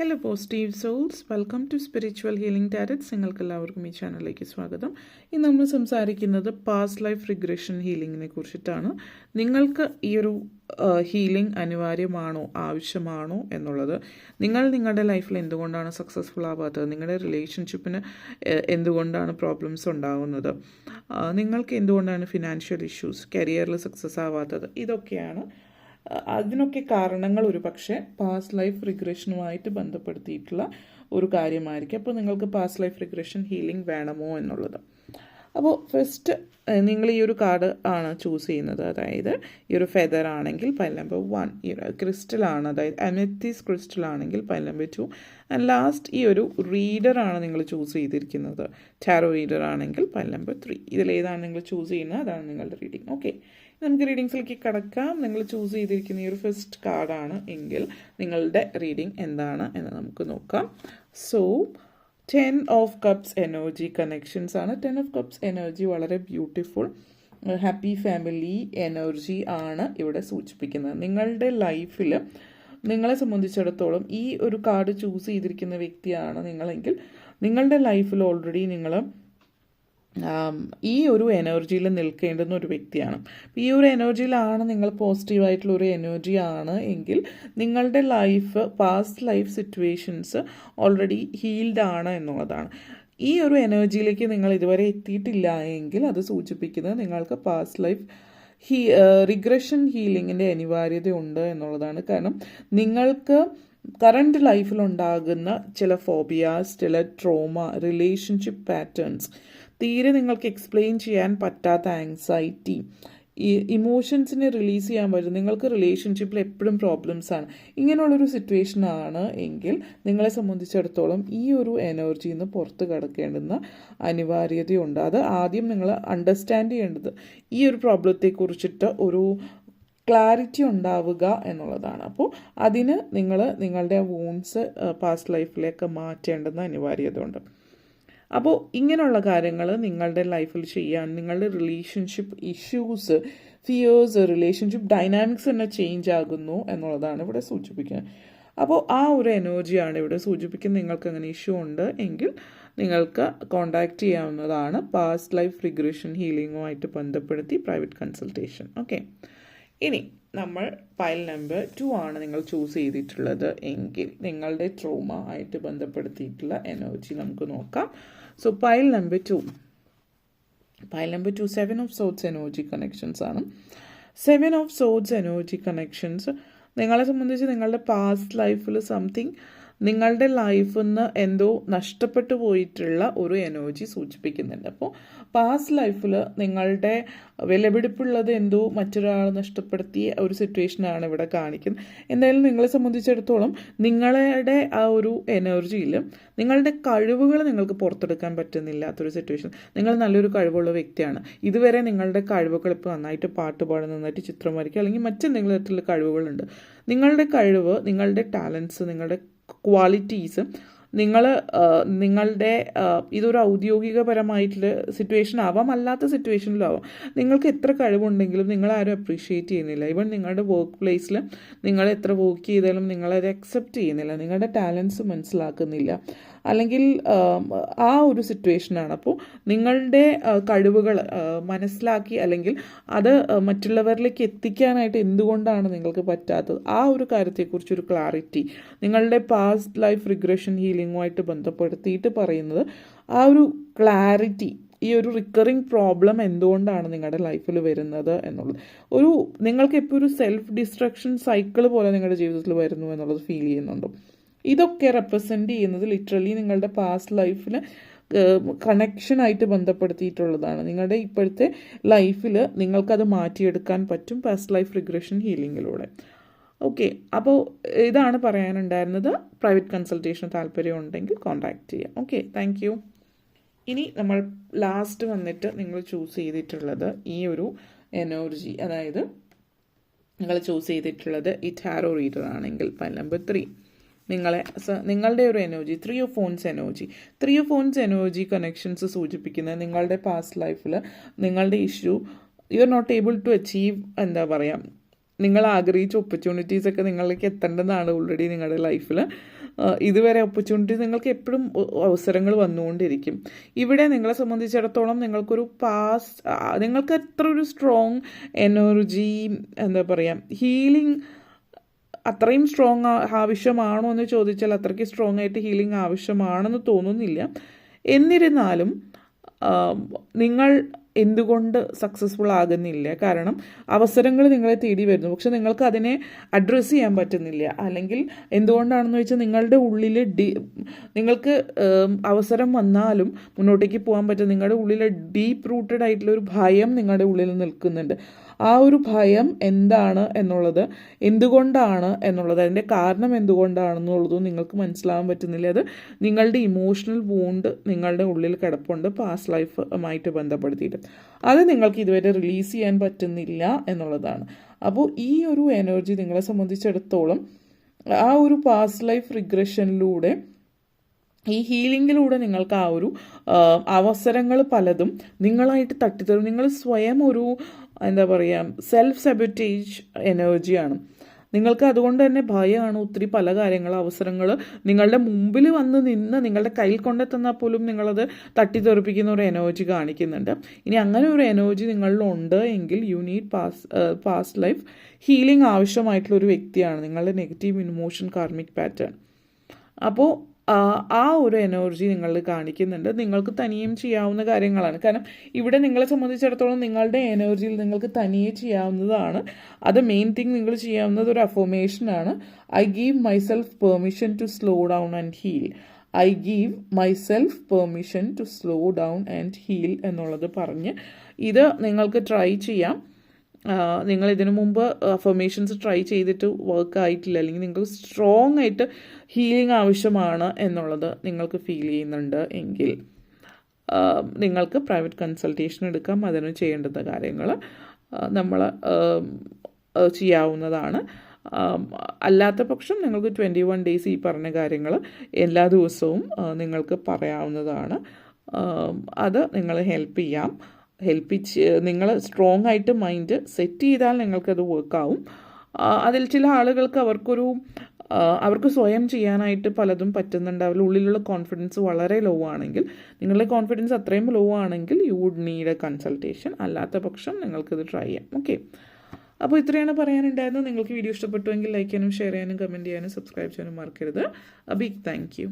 Hello positive souls, welcome to spiritual healing tarots. നിങ്ങൾക്ക് എല്ലാവർക്കും ഈ ചാനലിലേക്ക് സ്വാഗതം. ഇന്ന് നമ്മൾ സംസാരിക്കുന്നത് പാസ്റ്റ് ലൈഫ് റിഗ്രഷൻ ഹീലിങ്ങിനെ കുറിച്ചിട്ടാണ്. നിങ്ങൾക്ക് ഈ ഒരു ഹീലിംഗ് അനിവാര്യമാണോ, ആവശ്യമാണോ എന്നുള്ളത്, നിങ്ങളുടെ ലൈഫിൽ എന്തുകൊണ്ടാണ് സക്സസ്ഫുൾ ആവാത്തത്, നിങ്ങളുടെ റിലേഷൻഷിപ്പിന് എന്തുകൊണ്ടാണ് പ്രോബ്ലംസ് ഉണ്ടാകുന്നത്, നിങ്ങൾക്ക് എന്തുകൊണ്ടാണ് ഫിനാൻഷ്യൽ ഇഷ്യൂസ്, കരിയറിൽ സക്സസ് ആവാത്തത്, ഇതൊക്കെയാണ്. അതിനൊക്കെ കാരണങ്ങൾ ഒരു പക്ഷേ പാസ്റ്റ് ലൈഫ് റിഗ്രഷനുമായിട്ട് ബന്ധപ്പെടുത്തിയിട്ടുള്ള ഒരു കാര്യമായിരിക്കും. അപ്പോൾ നിങ്ങൾക്ക് പാസ്റ്റ് ലൈഫ് റിഗ്രഷൻ ഹീലിംഗ് വേണമോ എന്നുള്ളത്. അപ്പോൾ ഫസ്റ്റ് നിങ്ങൾ ഈ ഒരു കാർഡ് ആണ് ചൂസ് ചെയ്യുന്നത്. അതായത് ഈ ഒരു ഫെദർ ആണെങ്കിൽ പൈൽ നമ്പർ 1, ഈ ക്രിസ്റ്റലാണ്, അതായത് അമെത്തിസ് ക്രിസ്റ്റൽ ആണെങ്കിൽ പൈൽ നമ്പർ 2, ആൻഡ് ലാസ്റ്റ് ഈ ഒരു റീഡറാണ് നിങ്ങൾ ചൂസ് ചെയ്തിരിക്കുന്നത്. ടാരോ റീഡർ ആണെങ്കിൽ പൈൽ നമ്പർ 3. ഇതിലേതാണ് നിങ്ങൾ ചൂസ് ചെയ്യുന്നത്, അതാണ് നിങ്ങളുടെ റീഡിങ്. ഓക്കെ, നമുക്ക് റീഡിങ്സിലേക്ക് കടക്കാം. നിങ്ങൾ ചൂസ് ചെയ്തിരിക്കുന്ന ഈ ഒരു ഫസ്റ്റ് കാർഡാണ് എങ്കിൽ നിങ്ങളുടെ റീഡിംഗ് എന്താണ് എന്ന് നമുക്ക് നോക്കാം. So 10 of cups energy connections ആണ്. 10 ഓഫ് കപ്സ് എനർജി വളരെ ബ്യൂട്ടിഫുൾ ഹാപ്പി ഫാമിലി എനർജി ആണ് ഇവിടെ സൂചിപ്പിക്കുന്നത്. നിങ്ങളുടെ ലൈഫിൽ നിങ്ങളെ സംബന്ധിച്ചിടത്തോളം ഈ ഒരു കാർഡ് ചൂസ് ചെയ്തിരിക്കുന്ന വ്യക്തിയാണ് നിങ്ങളെങ്കിൽ നിങ്ങളുടെ ലൈഫിൽ ഓൾറെഡി നിങ്ങൾ ഈ ഒരു എനർജിയിൽ നിൽക്കേണ്ടുന്ന ഒരു വ്യക്തിയാണ്. ഈ ഒരു എനർജിയിലാണ് നിങ്ങൾ, പോസിറ്റീവായിട്ടുള്ള ഒരു എനർജി ആണ് എങ്കിൽ നിങ്ങളുടെ life, past life situations already healed ആണ് എന്നുള്ളതാണ്. ഈ ഒരു എനർജിയിലേക്ക് നിങ്ങൾ ഇതുവരെ എത്തിയിട്ടില്ല എങ്കിൽ അത് സൂചിപ്പിക്കുന്നത് നിങ്ങൾക്ക് പാസ്റ്റ് ലൈഫ് റിഗ്രഷൻ ഹീലിങ്ങിൻ്റെ അനിവാര്യതയുണ്ട് എന്നുള്ളതാണ്. കാരണം നിങ്ങൾക്ക് കറണ്ട് ലൈഫിലുണ്ടാകുന്ന ചില ഫോബിയാസ്, ചില ട്രോമ, റിലേഷൻഷിപ്പ് പാറ്റേൺസ്, തീരെ നിങ്ങൾക്ക് എക്സ്പ്ലെയിൻ ചെയ്യാൻ പറ്റാത്ത ആങ്സൈറ്റി, ഈ ഇമോഷൻസിനെ റിലീസ് ചെയ്യാൻ പറ്റും, നിങ്ങൾക്ക് റിലേഷൻഷിപ്പിൽ എപ്പോഴും പ്രോബ്ലംസാണ്, ഇങ്ങനെയുള്ളൊരു സിറ്റുവേഷനാണ് എങ്കിൽ നിങ്ങളെ സംബന്ധിച്ചിടത്തോളം ഈ ഒരു എനർജിയിൽ നിന്ന് പുറത്ത് കടക്കേണ്ടുന്ന അനിവാര്യതയുണ്ട്. അത് ആദ്യം നിങ്ങൾ അണ്ടർസ്റ്റാൻഡ് ചെയ്യേണ്ടത് ഈ ഒരു പ്രോബ്ലത്തെക്കുറിച്ചിട്ട് ഒരു ക്ലാരിറ്റി ഉണ്ടാവുക എന്നുള്ളതാണ്. അപ്പോൾ അതിന് നിങ്ങൾ നിങ്ങളുടെ വൂൺസ് പാസ്റ്റ് ലൈഫിലേക്ക് മാറ്റേണ്ടുന്ന അനിവാര്യതയുണ്ട്. അപ്പോൾ ഇങ്ങനെയുള്ള കാര്യങ്ങൾ നിങ്ങളുടെ ലൈഫിൽ ചെയ്യാൻ, നിങ്ങളുടെ relationship issues, fears, relationship dynamics തന്നെ ചേഞ്ച് ആകുന്നു എന്നുള്ളതാണ് ഇവിടെ സൂചിപ്പിക്കുന്നത്. അപ്പോൾ ആ ഒരു എനർജിയാണ് ഇവിടെ സൂചിപ്പിക്കുന്നത്. നിങ്ങൾക്ക് അങ്ങനെ ഇഷ്യൂ ഉണ്ട് എങ്കിൽ നിങ്ങൾക്ക് കോൺടാക്റ്റ് ചെയ്യാവുന്നതാണ് പാസ്റ്റ് ലൈഫ് റിഗ്രഷൻ ഹീലിംഗുമായിട്ട് ബന്ധപ്പെടുത്തി പ്രൈവറ്റ് കൺസൾട്ടേഷൻ. ഓക്കെ, ഇനി നമ്മൾ പൈൽ നമ്പർ 2 ആണ് നിങ്ങൾ ചൂസ് ചെയ്തിട്ടുള്ളത് എങ്കിൽ നിങ്ങളുടെ ട്രോമ ആയിട്ട് ബന്ധപ്പെടുത്തിയിട്ടുള്ള എനർജി നമുക്ക് നോക്കാം. So pile number 2, 7 of swords energy connections ആണ്. 7 ഓഫ് സോഡ്സ് എനർജി കണക്ഷൻസ് നിങ്ങളെ സംബന്ധിച്ച് നിങ്ങളുടെ പാസ്റ്റ് ലൈഫിൽ സംതിങ്, നിങ്ങളുടെ ലൈഫിൽ നിന്ന് എന്തോ നഷ്ടപ്പെട്ടു പോയിട്ടുള്ള ഒരു എനർജി സൂചിപ്പിക്കുന്നുണ്ട്. അപ്പോൾ പാസ്റ്റ് ലൈഫിൽ നിങ്ങളുടെ വിലപിടിപ്പുള്ളത് എന്തോ മറ്റൊരാൾ നഷ്ടപ്പെടുത്തിയ ഒരു സിറ്റുവേഷനാണ് ഇവിടെ കാണിക്കുന്നത്. എന്തായാലും നിങ്ങളെ സംബന്ധിച്ചിടത്തോളം നിങ്ങളുടെ ആ ഒരു എനർജിയിൽ നിങ്ങളുടെ കഴിവുകൾ നിങ്ങൾക്ക് പുറത്തെടുക്കാൻ പറ്റുന്നില്ലാത്തൊരു സിറ്റുവേഷൻ. നിങ്ങൾ നല്ലൊരു കഴിവുള്ള വ്യക്തിയാണ്. ഇതുവരെ നിങ്ങളുടെ കഴിവുകൾ ഇപ്പോൾ നന്നായിട്ട് പാട്ട് പാടുന്ന, നന്നായിട്ട് ചിത്രം വരയ്ക്കുക, അല്ലെങ്കിൽ മറ്റെന്തെങ്കിലും തരത്തിലുള്ള കഴിവുകളുണ്ട്. നിങ്ങളുടെ കഴിവ്, നിങ്ങളുടെ ടാലൻസ്, നിങ്ങളുടെ ക്വാളിറ്റീസ്, നിങ്ങളുടെ ഇതൊരു ഔദ്യോഗികപരമായിട്ടുള്ള സിറ്റുവേഷൻ ആവാം, അല്ലാത്ത സിറ്റുവേഷനിലും ആവാം. നിങ്ങൾക്ക് എത്ര കഴിവുണ്ടെങ്കിലും നിങ്ങളാരും അപ്രീഷിയേറ്റ് ചെയ്യുന്നില്ല. ഈവൻ നിങ്ങളുടെ വർക്ക് പ്ലേസിൽ നിങ്ങൾ എത്ര വർക്ക് ചെയ്താലും നിങ്ങളത് അക്സെപ്റ്റ് ചെയ്യുന്നില്ല, നിങ്ങളുടെ ടാലൻസ് മനസ്സിലാക്കുന്നില്ല, അല്ലെങ്കിൽ ആ ഒരു സിറ്റുവേഷനാണ്. അപ്പോൾ നിങ്ങളുടെ കഴിവുകൾ മനസ്സിലാക്കി അല്ലെങ്കിൽ അത് മറ്റുള്ളവരിലേക്ക് എത്തിക്കാനായിട്ട് എന്തുകൊണ്ടാണ് നിങ്ങൾക്ക് പറ്റാത്തത്, ആ ഒരു കാര്യത്തെക്കുറിച്ചൊരു ക്ലാരിറ്റി നിങ്ങളുടെ പാസ്റ്റ് ലൈഫ് റിഗ്രഷൻ ഹീലിംഗുമായിട്ട് ബന്ധപ്പെടുത്തിയിട്ട് പറയുന്നത്, ആ ഒരു ക്ലാരിറ്റി, ഈ ഒരു റിക്കറിങ് പ്രോബ്ലം എന്തുകൊണ്ടാണ് നിങ്ങളുടെ ലൈഫിൽ വരുന്നത് എന്നുള്ളത്, നിങ്ങൾക്ക് ഇപ്പോൾ ഒരു സെൽഫ് ഡിസ്ട്രക്ഷൻ സൈക്കിൾ പോലെ നിങ്ങളുടെ ജീവിതത്തിൽ വരുന്നു എന്നുള്ളത് ഫീൽ ചെയ്യുന്നുണ്ടോ? ഇതൊക്കെ റെപ്രസെൻ്റ് ചെയ്യുന്നത് ലിറ്ററലി നിങ്ങളുടെ പാസ്റ്റ് ലൈഫിൽ കണക്ഷനായിട്ട് ബന്ധപ്പെടുത്തിയിട്ടുള്ളതാണ്. നിങ്ങളുടെ ഇപ്പോഴത്തെ ലൈഫിൽ നിങ്ങൾക്കത് മാറ്റിയെടുക്കാൻ പറ്റും പാസ്റ്റ് ലൈഫ് റിഗ്രഷൻ ഹീലിങ്ങിലൂടെ. ഓക്കെ, അപ്പോൾ ഇതാണ് പറയാനുണ്ടായിരുന്നത്. പ്രൈവറ്റ് കൺസൾട്ടേഷൻ താല്പര്യം ഉണ്ടെങ്കിൽ കോൺടാക്റ്റ് ചെയ്യാം. Okay, thank you. ഇനി നമ്മൾ ലാസ്റ്റ് വന്നിട്ട് നിങ്ങൾ ചൂസ് ചെയ്തിട്ടുള്ളത് ഈ ഒരു എനർജി, അതായത് നിങ്ങൾ ചൂസ് ചെയ്തിട്ടുള്ളത് ഈ ടാരോ റീഡർ ആണെങ്കിൽ പൈൽ നമ്പർ 3, നിങ്ങളുടെ ഒരു energy 3 of phones energy. 3 of phones energy connections സൂചിപ്പിക്കുന്നത് നിങ്ങളുടെ പാസ്റ്റ് ലൈഫിൽ നിങ്ങളുടെ issue, you are not able to achieve, എന്താ പറയുക, നിങ്ങൾ ആഗ്രഹിച്ച ഓപ്പർച്യൂണിറ്റീസൊക്കെ നിങ്ങളിലേക്ക് എത്തേണ്ടതാണ് ഓൾറെഡി നിങ്ങളുടെ ലൈഫിൽ. ഇതുവരെ ഓപ്പർച്യൂണിറ്റീസ് നിങ്ങൾക്ക് എപ്പോഴും അവസരങ്ങൾ വന്നുകൊണ്ടിരിക്കും. ഇവിടെ നിങ്ങളെ സംബന്ധിച്ചിടത്തോളം നിങ്ങൾക്കൊരു നിങ്ങൾക്ക് എത്ര ഒരു സ്ട്രോങ് എനർജി, എന്താ പറയുക, ഹീലിംഗ് അത്രയും സ്ട്രോങ് ആവശ്യമാണോ എന്ന് ചോദിച്ചാൽ അത്രയ്ക്ക് സ്ട്രോങ് ആയിട്ട് ഹീലിംഗ് ആവശ്യമാണെന്ന് തോന്നുന്നില്ല. എന്നിരുന്നാലും നിങ്ങൾ എന്തുകൊണ്ട് സക്സസ്ഫുൾ ആകുന്നില്ല? കാരണം അവസരങ്ങൾ നിങ്ങളെ തേടി വരുന്നു, പക്ഷെ നിങ്ങൾക്ക് അതിനെ അഡ്രസ്സ് ചെയ്യാൻ പറ്റുന്നില്ല. അല്ലെങ്കിൽ എന്തുകൊണ്ടാണെന്ന് വെച്ചാൽ നിങ്ങളുടെ ഉള്ളിൽ നിങ്ങൾക്ക് അവസരം വന്നാലും മുന്നോട്ടേക്ക് പോകാൻ പറ്റും. നിങ്ങളുടെ ഉള്ളിൽ ഡീപ്പ് റൂട്ടഡ് ആയിട്ടുള്ള ഒരു ഭയം നിങ്ങളുടെ ഉള്ളിൽ നിൽക്കുന്നുണ്ട്. ആ ഒരു ഭയം എന്താണ് എന്നുള്ളത്, എന്തുകൊണ്ടാണ് എന്നുള്ളത്, അതിൻ്റെ കാരണം എന്തുകൊണ്ടാണെന്നുള്ളതും നിങ്ങൾക്ക് മനസ്സിലാകാൻ പറ്റുന്നില്ല. അത് നിങ്ങളുടെ ഇമോഷണൽ വൂണ്ട് നിങ്ങളുടെ ഉള്ളിൽ കിടപ്പുണ്ട്, പാസ്റ്റ് ലൈഫുമായിട്ട് ബന്ധപ്പെടുത്തിയിട്ട്. അത് നിങ്ങൾക്ക് ഇതുവരെ റിലീസ് ചെയ്യാൻ പറ്റുന്നില്ല എന്നുള്ളതാണ്. അപ്പോൾ ഈ ഒരു എനർജി നിങ്ങളെ സംബന്ധിച്ചിടത്തോളം ആ ഒരു പാസ്റ്റ് ലൈഫ് റിഗ്രഷനിലൂടെ, ഈ ഹീലിങ്ങിലൂടെ നിങ്ങൾക്ക് ആ ഒരു അവസരങ്ങൾ പലതും നിങ്ങളായിട്ട് തട്ടിത്തരും. നിങ്ങൾ സ്വയം ഒരു, എന്താ പറയുക, സെൽഫ് സബോട്ടേജ് എനർജിയാണ് നിങ്ങൾക്ക്. അതുകൊണ്ട് തന്നെ ഭയമാണ് ഒത്തിരി പല കാര്യങ്ങൾ, അവസരങ്ങൾ നിങ്ങളുടെ മുമ്പിൽ വന്ന് നിന്ന് നിങ്ങളുടെ കയ്യിൽ കൊണ്ടെത്തുന്നാൽ പോലും നിങ്ങളത് തട്ടിത്തെറിപ്പിക്കുന്ന ഒരു എനർജി കാണിക്കുന്നുണ്ട്. ഇനി അങ്ങനെ ഒരു എനർജി നിങ്ങളിലുണ്ട് എങ്കിൽ you need past life healing ആവശ്യമായിട്ടുള്ള ഒരു വ്യക്തിയാണ് നിങ്ങളുടെ നെഗറ്റീവ് ഇമോഷൻ കാർമിക് പാറ്റേൺ. അപ്പോൾ ആ ഒരു എനർജി നിങ്ങളിൽ കാണിക്കുന്നുണ്ട്. നിങ്ങൾക്ക് തനിയും ചെയ്യാവുന്ന കാര്യങ്ങളാണ്. കാരണം ഇവിടെ നിങ്ങളെ സംബന്ധിച്ചിടത്തോളം നിങ്ങളുടെ എനർജിയിൽ നിങ്ങൾക്ക് തനിയെ ചെയ്യാവുന്നതാണ്. അത് മെയിൻ തിങ് നിങ്ങൾ ചെയ്യാവുന്നത് ഒരു അഫർമേഷനാണ്. I give myself permission to slow down and heal. I give myself permission to slow down and heal എന്നുള്ളത് പറഞ്ഞ് ഇത് നിങ്ങൾക്ക് ട്രൈ ചെയ്യാം. നിങ്ങൾ ഇതിനു മുമ്പ് അഫർമേഷൻസ് ട്രൈ ചെയ്തിട്ട് വർക്ക് ആയിട്ടില്ല, അല്ലെങ്കിൽ നിങ്ങൾക്ക് സ്ട്രോങ് ആയിട്ട് ഹീലിംഗ് ആവശ്യമാണ് എന്നുള്ളത് നിങ്ങൾക്ക് ഫീൽ ചെയ്യുന്നുണ്ട് എങ്കിൽ നിങ്ങൾക്ക് പ്രൈവറ്റ് കൺസൾട്ടേഷൻ എടുക്കാം. അതിന് ചെയ്യേണ്ടുന്ന കാര്യങ്ങൾ നമ്മൾ ചെയ്യാവുന്നതാണ്. അല്ലാത്ത പക്ഷം നിങ്ങൾക്ക് 21 ഡേയ്സ് ഈ പറഞ്ഞ കാര്യങ്ങൾ എല്ലാ ദിവസവും നിങ്ങൾക്ക് പറയാവുന്നതാണ്. അത് നിങ്ങൾ നിങ്ങൾ സ്ട്രോങ് ആയിട്ട് മൈൻഡ് സെറ്റ് ചെയ്താൽ നിങ്ങൾക്കത് വർക്കാവും. അതിൽ ചില ആളുകൾക്ക് അവർക്ക് സ്വയം ചെയ്യാനായിട്ട് പലതും പറ്റുന്നുണ്ടാവില്ല. ഉള്ളിലുള്ള കോൺഫിഡൻസ് വളരെ ലോ ആണെങ്കിൽ, നിങ്ങളുടെ കോൺഫിഡൻസ് അത്രയും ലോ ആണെങ്കിൽ you would need a consultation. അല്ലാത്ത പക്ഷം നിങ്ങൾക്കിത് ട്രൈ ചെയ്യാം. ഓക്കെ, അപ്പോൾ ഇത്രയാണ് പറയാനുണ്ടായിരുന്നത്. നിങ്ങൾക്ക് വീഡിയോ ഇഷ്ടപ്പെട്ടുവെങ്കിൽ ലൈക്ക് ചെയ്യാനും ഷെയർ ചെയ്യാനും കമൻറ്റ് ചെയ്യാനും സബ്സ്ക്രൈബ് ചെയ്യാനും മറക്കരുത്. Big thank U.